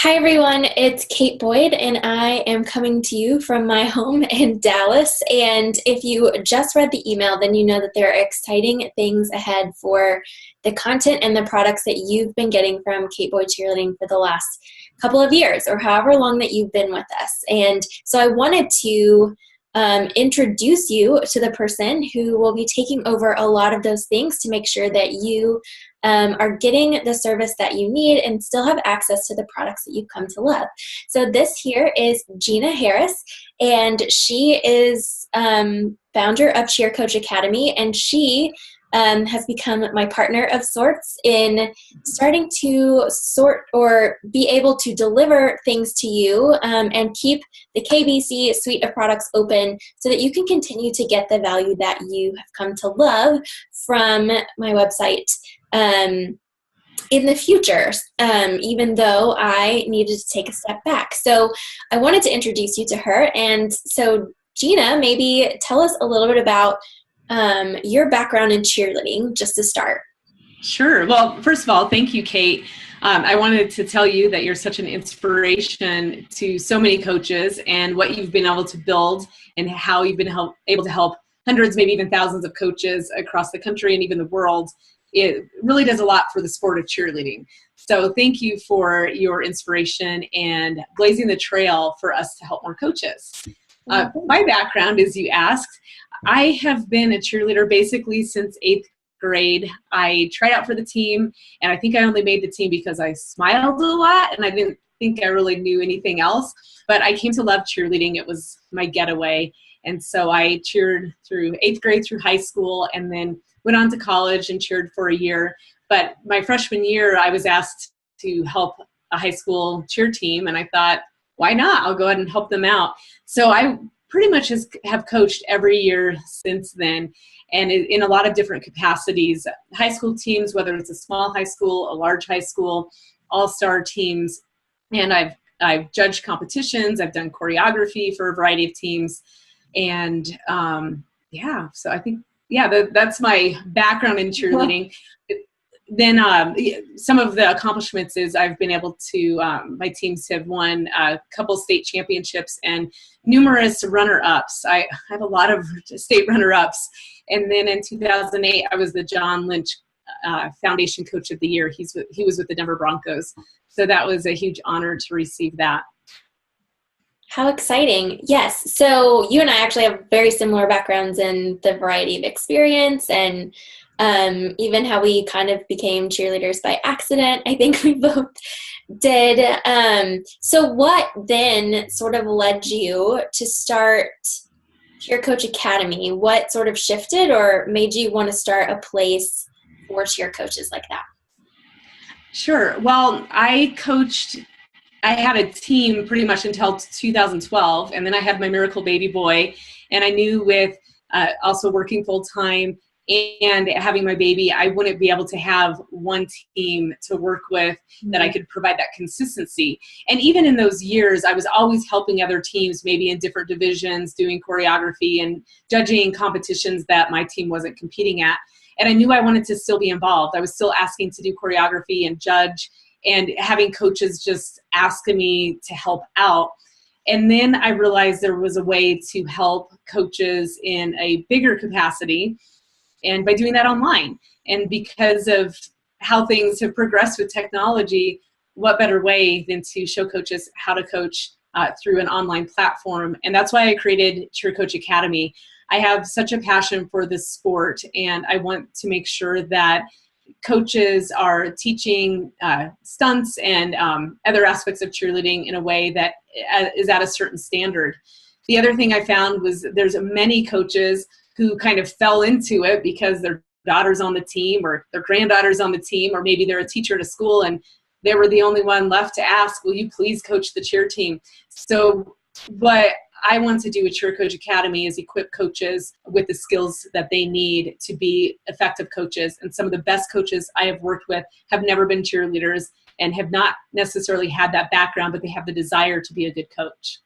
Hi everyone, it's Kate Boyd and I am coming to you from my home in Dallas. And if you just read the email, then you know that there are exciting things ahead for the content and the products that you've been getting from Kate Boyd Cheerleading for the last couple of years or however long that you've been with us. And so I wanted to introduce you to the person who will be taking over a lot of those things to make sure that you are getting the service that you need and still have access to the products that you've come to love. So this here is Gina Harris, and she is founder of Cheer Coach Academy, and she has become my partner of sorts in starting to sort or be able to deliver things to you and keep the KBC suite of products open so that you can continue to get the value that you have come to love from my website in the future, even though I needed to take a step back. So I wanted to introduce you to her. And so Gina, maybe tell us a little bit about your background in cheerleading, just to start. Sure. Well, first of all, thank you, Kate. I wanted to tell you that you're such an inspiration to so many coaches and what you've been able to build and how you've been able to help hundreds, maybe even thousands of coaches across the country and even the world. It really does a lot for the sport of cheerleading. So thank you for your inspiration and blazing the trail for us to help more coaches. My background, as you asked, I have been a cheerleader basically since 8th grade. I tried out for the team, and I think I only made the team because I smiled a lot, and I didn't think I really knew anything else. But I came to love cheerleading. It was my getaway. And so I cheered through 8th grade through high school, and then went on to college and cheered for a year. But my freshman year, I was asked to help a high school cheer team, and I thought, why not? I'll go ahead and help them out. So I pretty much have coached every year since then, and in a lot of different capacities. High school teams, whether it's a small high school, a large high school, all-star teams, and I've judged competitions. I've done choreography for a variety of teams, and so I think that's my background in cheerleading. Then some of the accomplishments is I've been able to, my teams have won a couple state championships and numerous runner-ups. I have a lot of state runner-ups. And then in 2008, I was the John Lynch Foundation Coach of the Year. He was with the Denver Broncos. So that was a huge honor to receive that. How exciting. Yes. So you and I actually have very similar backgrounds in the variety of experience and even how we kind of became cheerleaders by accident. I think we both did. So what then sort of led you to start Cheer Coach Academy? What sort of shifted or made you want to start a place for cheer coaches like that? Sure. Well, I had a team pretty much until 2012, and then I had my miracle baby boy, and I knew with also working full-time and having my baby, I wouldn't be able to have one team to work with that I could provide that consistency. And even in those years, I was always helping other teams, maybe in different divisions, doing choreography and judging competitions that my team wasn't competing at. And I knew I wanted to still be involved. I was still asking to do choreography and judge, and having coaches just asking me to help out. And then I realized there was a way to help coaches in a bigger capacity, and by doing that online. And because of how things have progressed with technology, what better way than to show coaches how to coach through an online platform? And that's why I created Cheer Coach Academy. I have such a passion for this sport, and I want to make sure that coaches are teaching stunts and other aspects of cheerleading in a way that is at a certain standard. The other thing I found was there's many coaches who kind of fell into it because their daughter's on the team or their granddaughter's on the team, or maybe they're a teacher at a school and they were the only one left to ask, will you please coach the cheer team? So what I want to do with Cheer Coach Academy is equip coaches with the skills that they need to be effective coaches. And some of the best coaches I have worked with have never been cheerleaders and have not necessarily had that background, but they have the desire to be a good coach.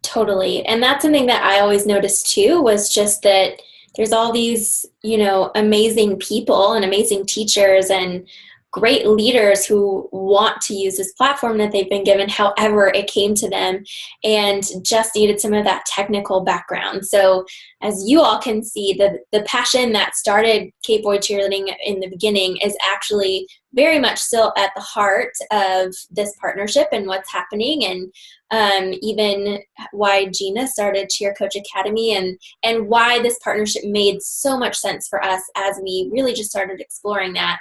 Totally. And that's something that I always noticed too, was just that there's all these, amazing people and amazing teachers and great leaders who want to use this platform that they've been given, however it came to them, and just needed some of that technical background. So as you all can see, the passion that started Kate Boyd Cheerleading in the beginning is actually very much still at the heart of this partnership and what's happening, and even why Gina started Cheer Coach Academy, and why this partnership made so much sense for us as we really just started exploring that.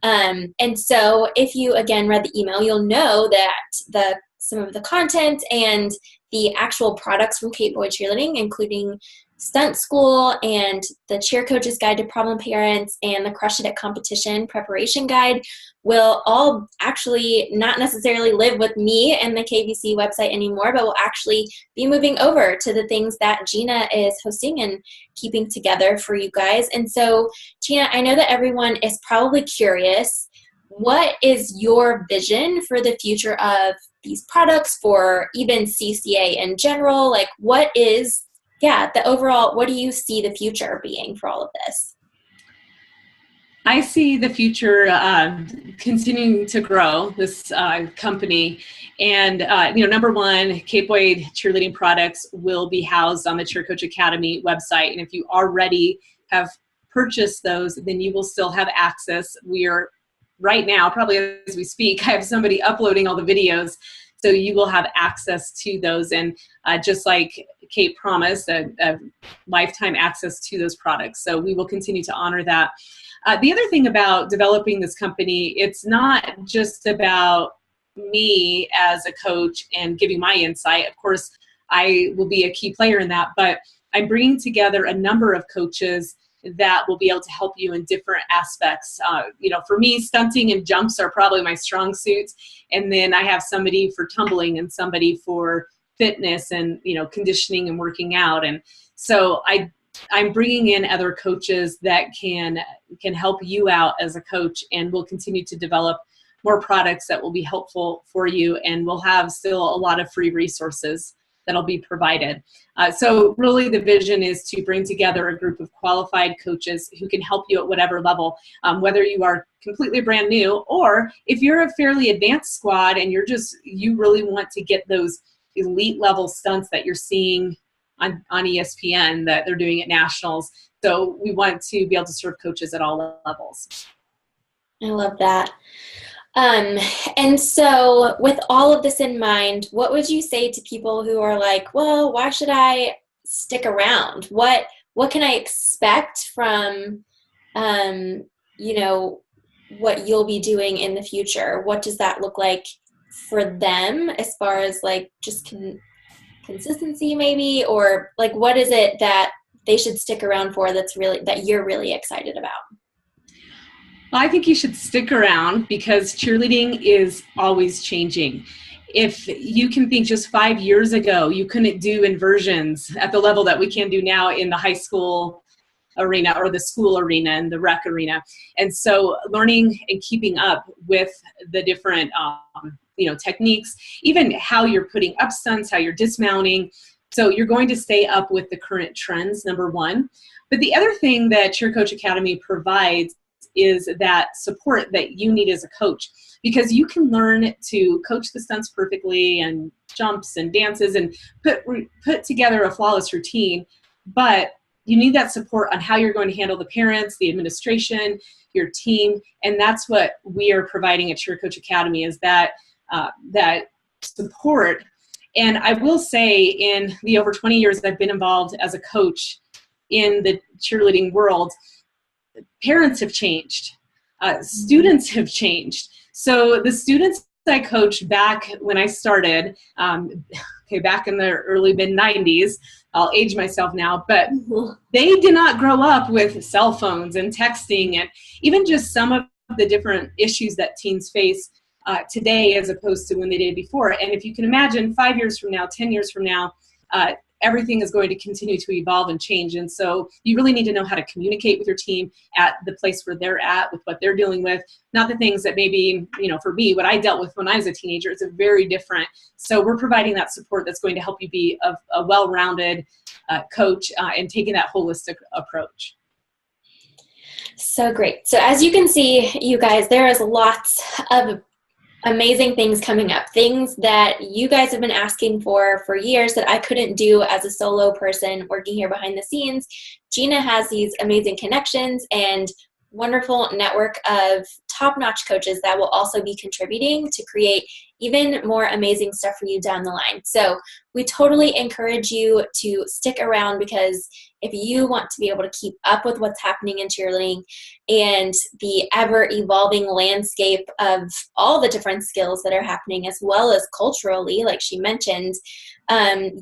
And so if you, again, read the email, you'll know that some of the content and the actual products from Kate Boyd Cheerleading, including Stunt School and the Cheer Coach's Guide to Problem Parents and the Crush It at Competition Preparation Guide, will all actually not necessarily live with me and the KBC website anymore, but will actually be moving over to the things that Gina is hosting and keeping together for you guys. And so, Gina, I know that everyone is probably curious, what is your vision for the future of these products, for even CCA in general? Like, what is, the overall, what do you see the future being for all of this? I see the future continuing to grow this company, and number one, Kate Boyd cheerleading products will be housed on the Cheer Coach Academy website, and if you already have purchased those, then you will still have access. We are right now, probably as we speak, I have somebody uploading all the videos, so you will have access to those, and just like Kate promised, a lifetime access to those products. So we will continue to honor that. The other thing about developing this company, it's not just about me as a coach and giving my insight. Of course, I will be a key player in that, but I'm bringing together a number of coaches that will be able to help you in different aspects. For me, stunting and jumps are probably my strong suits. And then I have somebody for tumbling and somebody for fitness and, conditioning and working out. And so I'm bringing in other coaches that can help you out as a coach, and we'll continue to develop more products that will be helpful for you, and we'll have still a lot of free resources that'll be provided. So really the vision is to bring together a group of qualified coaches who can help you at whatever level, whether you are completely brand new, or if you're a fairly advanced squad and you really want to get those elite level stunts that you're seeing on ESPN that they're doing at nationals. So we want to be able to serve coaches at all levels. I love that. And so with all of this in mind, what would you say to people who are like, well, why should I stick around? What can I expect from, what you'll be doing in the future? What does that look like for them as far as like just consistency maybe, or like what is it that they should stick around for that you're really excited about? Well, I think you should stick around because cheerleading is always changing. If you can think just 5 years ago, you couldn't do inversions at the level that we can do now in the high school arena or the school arena and the rec arena. And so learning and keeping up with the different techniques, even how you're putting up stunts, how you're dismounting. So you're going to stay up with the current trends, number one. But the other thing that Cheer Coach Academy provides is that support that you need as a coach, because you can learn to coach the stunts perfectly and jumps and dances and put together a flawless routine, but you need that support on how you're going to handle the parents, the administration, your team, and that's what we are providing at Cheer Coach Academy, is that support. And I will say, in the over 20 years I've been involved as a coach in the cheerleading world, parents have changed, students have changed. So the students I coached back when I started, back in the early mid-90s, I'll age myself now, but they did not grow up with cell phones and texting and even just some of the different issues that teens face today as opposed to when they did before. And if you can imagine 5 years from now, 10 years from now, everything is going to continue to evolve and change. And so you really need to know how to communicate with your team at the place where they're at with what they're dealing with, not the things that maybe, for me, what I dealt with when I was a teenager is very different. So we're providing that support that's going to help you be a well-rounded coach and taking that holistic approach. So great. So as you can see, you guys, there is lots of amazing things coming up, things that you guys have been asking for years that I couldn't do as a solo person working here behind the scenes. Gina has these amazing connections and wonderful network of top-notch coaches that will also be contributing to create even more amazing stuff for you down the line. So we totally encourage you to stick around, because if you want to be able to keep up with what's happening in cheerleading and the ever-evolving landscape of all the different skills that are happening, as well as culturally, like she mentioned,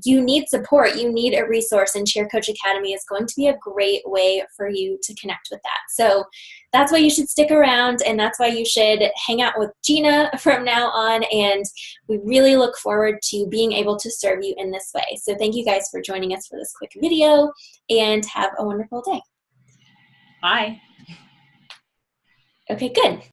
you need support. You need a resource, and Cheer Coach Academy is going to be a great way for you to connect with that. So that's why you should stick around, and that's why you should hang out with Gina from now on, and we really look forward to being able to serve you in this way. So thank you guys for joining us for this quick video, and have a wonderful day. Bye. Okay, good.